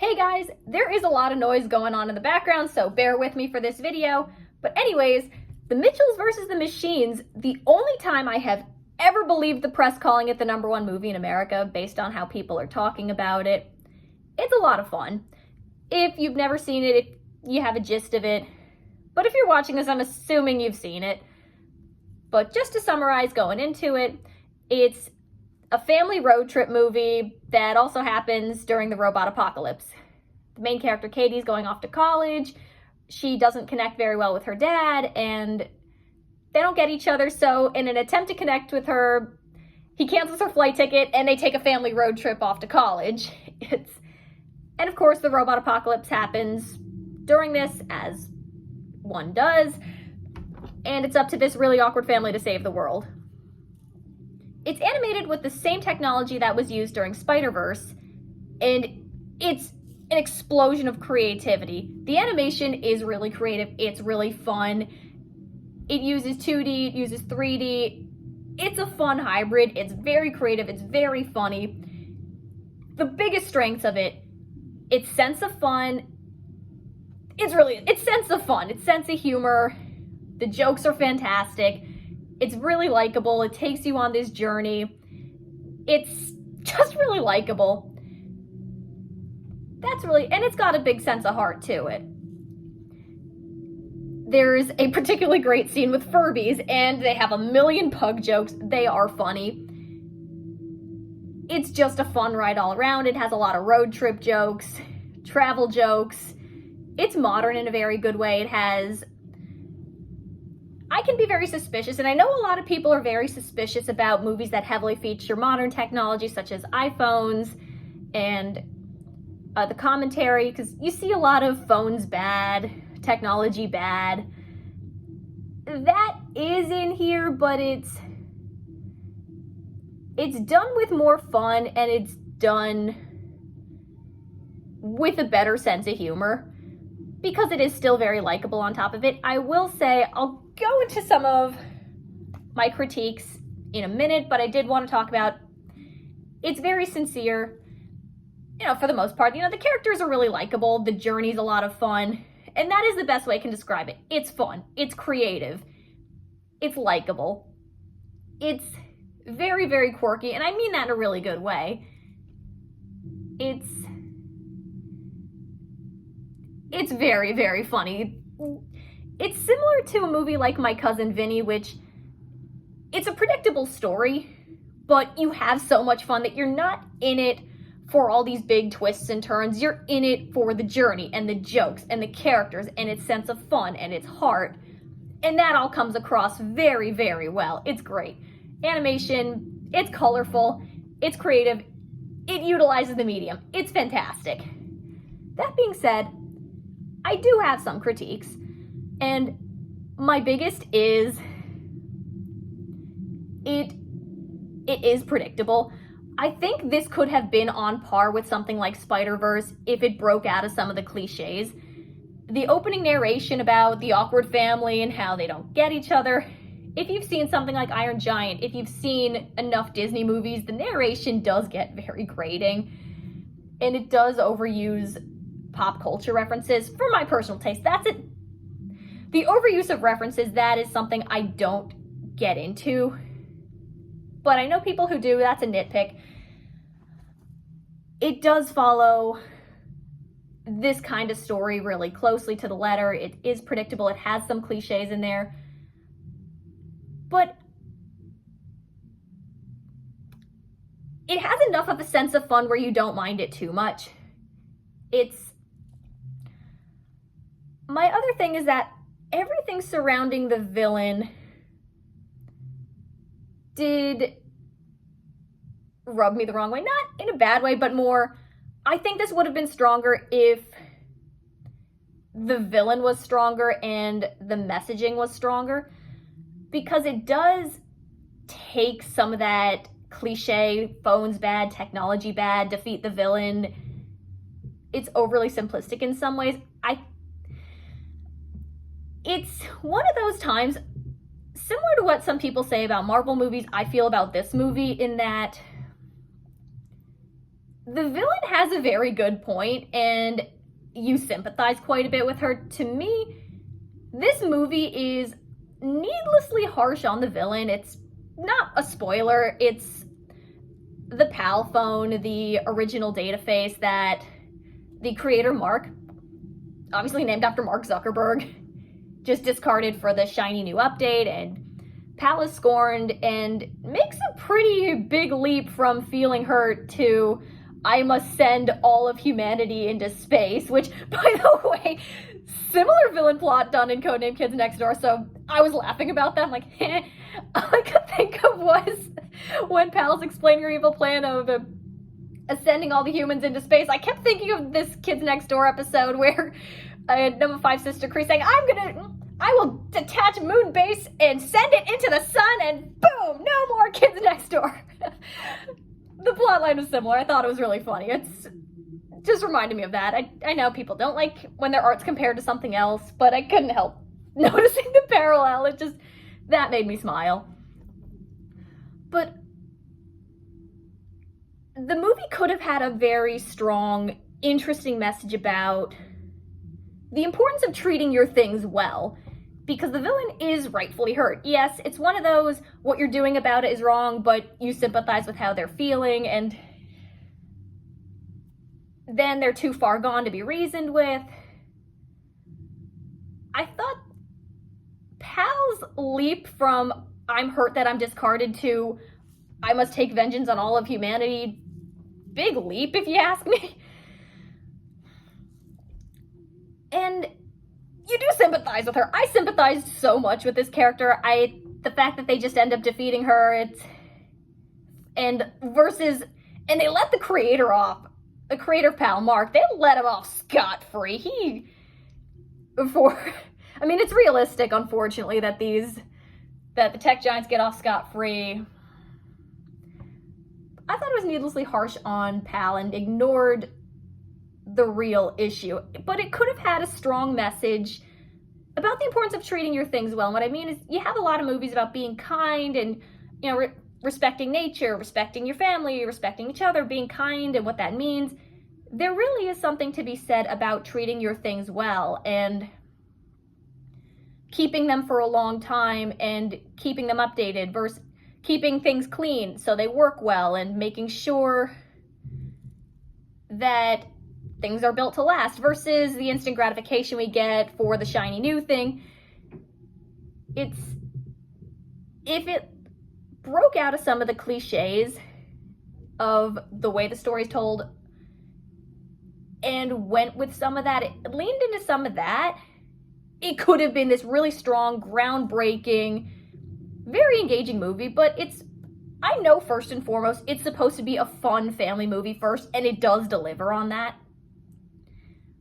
Hey guys, there is a lot of noise going on in the background, so bear with me for this video. But anyways, The Mitchells versus the Machines, the only time I have ever believed the press calling it the #1 movie in America based on how people are talking about it. It's a lot of fun. If you've never seen it, if you have a gist of it. But if you're watching this, I'm assuming you've seen it. But just to summarize going into it, it's a family road trip movie that also happens during the robot apocalypse. The main character, Katie's going off to college. She doesn't connect very well with her dad, and they don't get each other, so in an attempt to connect with her, he cancels her flight ticket, and they take a family road trip off to college. And of course, the robot apocalypse happens during this, as one does, and it's up to this really awkward family to save the world. It's animated with the same technology that was used during Spider-Verse, and it's an explosion of creativity. The animation is really creative. It's really fun. It uses 2D, it uses 3D. It's a fun hybrid. It's very creative. It's very funny. The biggest strengths of it, its sense of fun. It's sense of fun. It's sense of humor. The jokes are fantastic. It's really likable. It takes you on this journey. It's just really likable. And it's got a big sense of heart to it. There's a particularly great scene with Furbies, and they have a million pug jokes. They are funny. It's just a fun ride all around. It has a lot of road trip jokes, travel jokes. It's modern in a very good way. I can be very suspicious, and I know a lot of people are very suspicious about movies that heavily feature modern technology, such as iPhones and the commentary, because you see a lot of phones bad, technology bad. That is in here, but it's done with more fun, and it's done with a better sense of humor, because it is still very likable on top of it. I will say, I'll go into some of my critiques in a minute, but I did want to talk about it's very sincere, for the most part. The characters are really likable, the journey's a lot of fun, and that is the best way I can describe it. It's fun, it's creative, it's likable, it's very, very quirky, and I mean that in a really good way. It's very, very funny. It's similar to a movie like My Cousin Vinny, which it's a predictable story, but you have so much fun that you're not in it for all these big twists and turns. You're in it for the journey and the jokes and the characters and its sense of fun and its heart. And that all comes across very, very well. It's great. Animation, it's colorful, it's creative, it utilizes the medium. It's fantastic. That being said, I do have some critiques, and my biggest is it is predictable. I think this could have been on par with something like Spider-Verse if it broke out of some of the cliches. The opening narration about the awkward family and how they don't get each other, if you've seen something like Iron Giant, if you've seen enough Disney movies, the narration does get very grating, and it does overuse pop culture references. For my personal taste, that's it. The overuse of references, that is something I don't get into. But I know people who do. That's a nitpick. It does follow this kind of story really closely to the letter. It is predictable. It has some cliches in there. But it has enough of a sense of fun where you don't mind it too much. My other thing is that everything surrounding the villain did rub me the wrong way. Not in a bad way, but more, I think this would have been stronger if the villain was stronger and the messaging was stronger, because it does take some of that cliche, phones bad, technology bad, defeat the villain. It's overly simplistic in some ways. It's one of those times, similar to what some people say about Marvel movies, I feel about this movie, in that the villain has a very good point, and you sympathize quite a bit with her. To me, this movie is needlessly harsh on the villain. It's not a spoiler, it's the PAL phone, the original data face that the creator Mark, obviously named after Mark Zuckerberg, just discarded for the shiny new update, and PAL is scorned and makes a pretty big leap from feeling hurt to I must send all of humanity into space, which, by the way, similar villain plot done in Codename Kids Next Door, so I was laughing about that. I'm like, all I could think of was when Pal's explaining her evil plan of sending all the humans into space. I kept thinking of this Kids Next Door episode where number 5 Sister Cree saying, I will detach moon base and send it into the sun, and boom, no more Kids Next Door. The plotline was similar. I thought it was really funny. It's just reminded me of that. I know people don't like when their art's compared to something else, but I couldn't help noticing the parallel. That made me smile. But the movie could have had a very strong, interesting message about the importance of treating your things well, because the villain is rightfully hurt. Yes, it's one of those, what you're doing about it is wrong, but you sympathize with how they're feeling, and then they're too far gone to be reasoned with. I thought Pal's leap from I'm hurt that I'm discarded to I must take vengeance on all of humanity, big leap if you ask me. And you do sympathize with her. I sympathized so much with this character. The fact that they just end up defeating her, and they let the creator off. The creator of PAL, Mark, they let him off scot-free. It's realistic, unfortunately, that the tech giants get off scot-free. I thought it was needlessly harsh on PAL and ignored the real issue, but it could have had a strong message about the importance of treating your things well. And what I mean is, you have a lot of movies about being kind and, respecting nature, respecting your family, respecting each other, being kind and what that means. There really is something to be said about treating your things well and keeping them for a long time and keeping them updated versus keeping things clean so they work well and making sure that things are built to last versus the instant gratification we get for the shiny new thing. If it broke out of some of the cliches of the way the story's told and went with some of that, it leaned into some of that, it could have been this really strong, groundbreaking, very engaging movie. But I know first and foremost, it's supposed to be a fun family movie first, and it does deliver on that.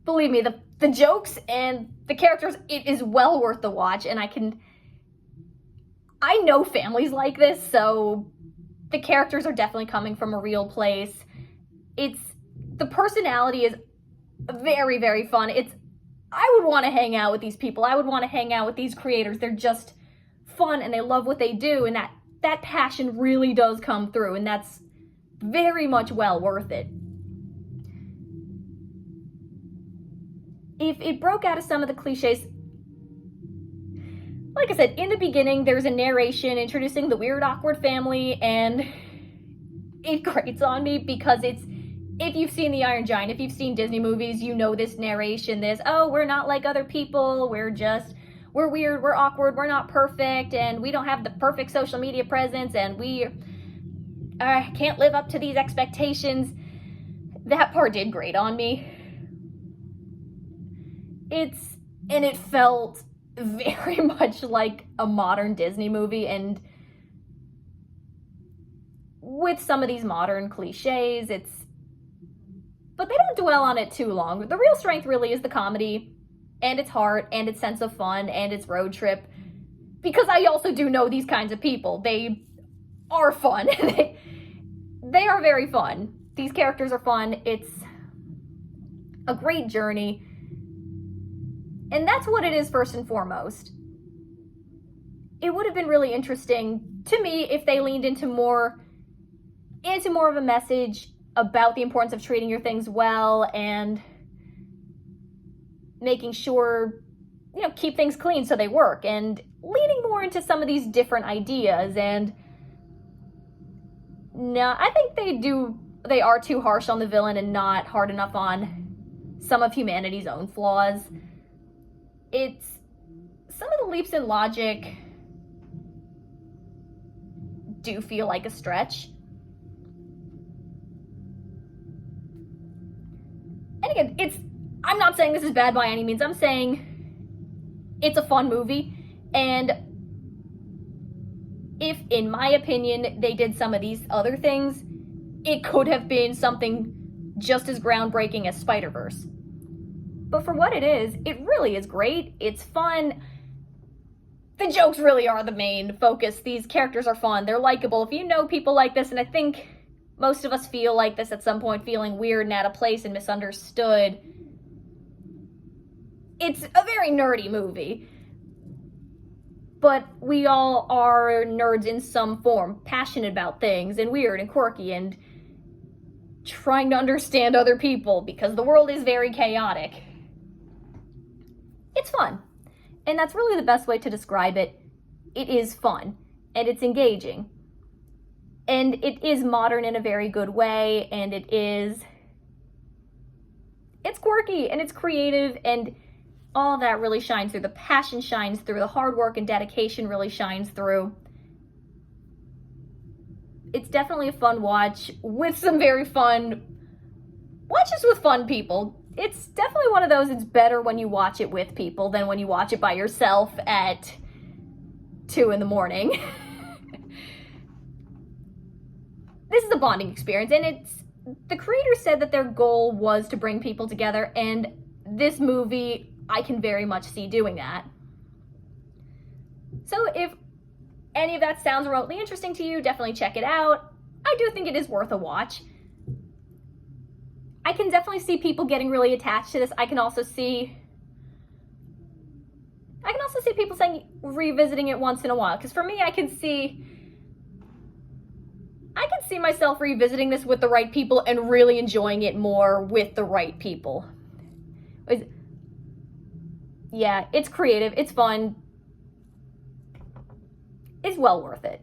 Believe me, the jokes and the characters, it is well worth the watch, and I know families like this, so the characters are definitely coming from a real place. The personality is very, very fun. I would want to hang out with these people. I would want to hang out with these creators. They're just fun, and they love what they do, and that passion really does come through, and that's very much well worth it. If it broke out of some of the cliches, like I said, in the beginning, there's a narration introducing the weird, awkward family, and it grates on me because if you've seen The Iron Giant, if you've seen Disney movies, you know this narration, we're not like other people, we're weird, we're awkward, we're not perfect, and we don't have the perfect social media presence, and we can't live up to these expectations. That part did grate on me. It felt very much like a modern Disney movie, and with some of these modern cliches, but they don't dwell on it too long. The real strength really is the comedy, and its heart, and its sense of fun, and its road trip, because I also do know these kinds of people. They are fun. They are very fun. These characters are fun. It's a great journey. And that's what it is first and foremost. It would have been really interesting to me if they leaned into more of a message about the importance of treating your things well and making sure, keep things clean so they work, and leaning more into some of these different ideas. And no, I think they are too harsh on the villain and not hard enough on some of humanity's own flaws. It's some of the leaps in logic do feel like a stretch. And again, I'm not saying this is bad by any means. I'm saying it's a fun movie, and if, in my opinion, they did some of these other things, it could have been something just as groundbreaking as Spider-Verse. But for what it is, it really is great. It's fun. The jokes really are the main focus. These characters are fun. They're likable. If you know people like this, and I think most of us feel like this at some point, feeling weird and out of place and misunderstood, it's a very nerdy movie. But we all are nerds in some form, passionate about things, and weird and quirky, and trying to understand other people, because the world is very chaotic. It's fun. And that's really the best way to describe it. It is fun, and it's engaging. And it is modern in a very good way, and it's quirky, and it's creative, and all that really shines through. The passion shines through. The hard work and dedication really shines through. It's definitely a fun watch with some very fun watches with fun people. It's definitely one of those, it's better when you watch it with people than when you watch it by yourself at 2 a.m. This is a bonding experience, and the creators said that their goal was to bring people together, and this movie, I can very much see doing that. So if any of that sounds remotely interesting to you, definitely check it out. I do think it is worth a watch. I can definitely see people getting really attached to this. I can also see people saying revisiting it once in a while. Because for me, I can see myself revisiting this with the right people and really enjoying it more with the right people. Yeah, it's creative, it's fun, it's well worth it.